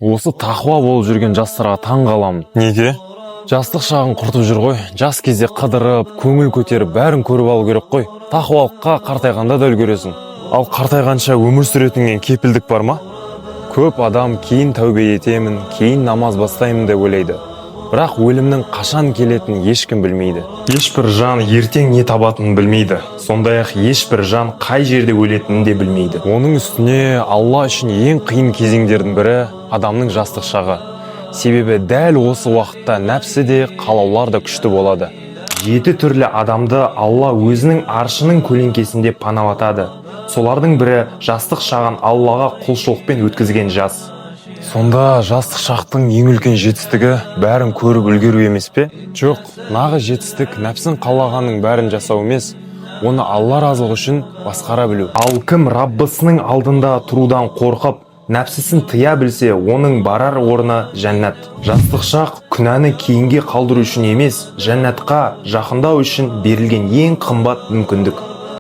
Осы тақуа болып жүрген жастарға таң қаламын. Неге? Жастық шағын құртып жүр ғой. Жас кезде қыдырып, көңіл көтеріп, бәрін көріп алу керек қой. Тақуалыққа қартайғанда да үлгересің. Ал қартайғанша өмір сүретінген кепілдік бар ма? Көп адам кейін тәубе етемін, кейін намаз бастаймын деп ойлайды. Бірақ өлімнің қашан келетінін ешкім білмейді. Ешбір жан ертең не табатынын білмейді. Сондай-ақ ешбір жан қай жерде өлетінін де білмейді. Оның үстіне Алла үшін ең қиын кезеңдердің бірі адамның жастық шағы. Себебі дәл осы уақытта нәпсі де, қалаулар да күшті болады. 7 түрлі адамды Алла өзінің аршының көлеңкесінде паналатады. Солардың бірі жастық шағын Аллаға құлшылықпен өткізген жас. Сонда жастық шақтың ең үлкен жетістігі бәрін көріп үлгеру емес пе? Жоқ, нағыз жетістік нәпсін қалағанның бәрін жасау емес, оны Алла разылығы үшін басқара білу. Ал кім Раббысының алдында тұрудан қорқып, нәпсісін тыя білсе, оның барар орны жәннат. Жастық шақ күнәні кейінге қалдыру үшін емес, жәннатқа жақындау үшін берілген ең қымбат мүмкіндік.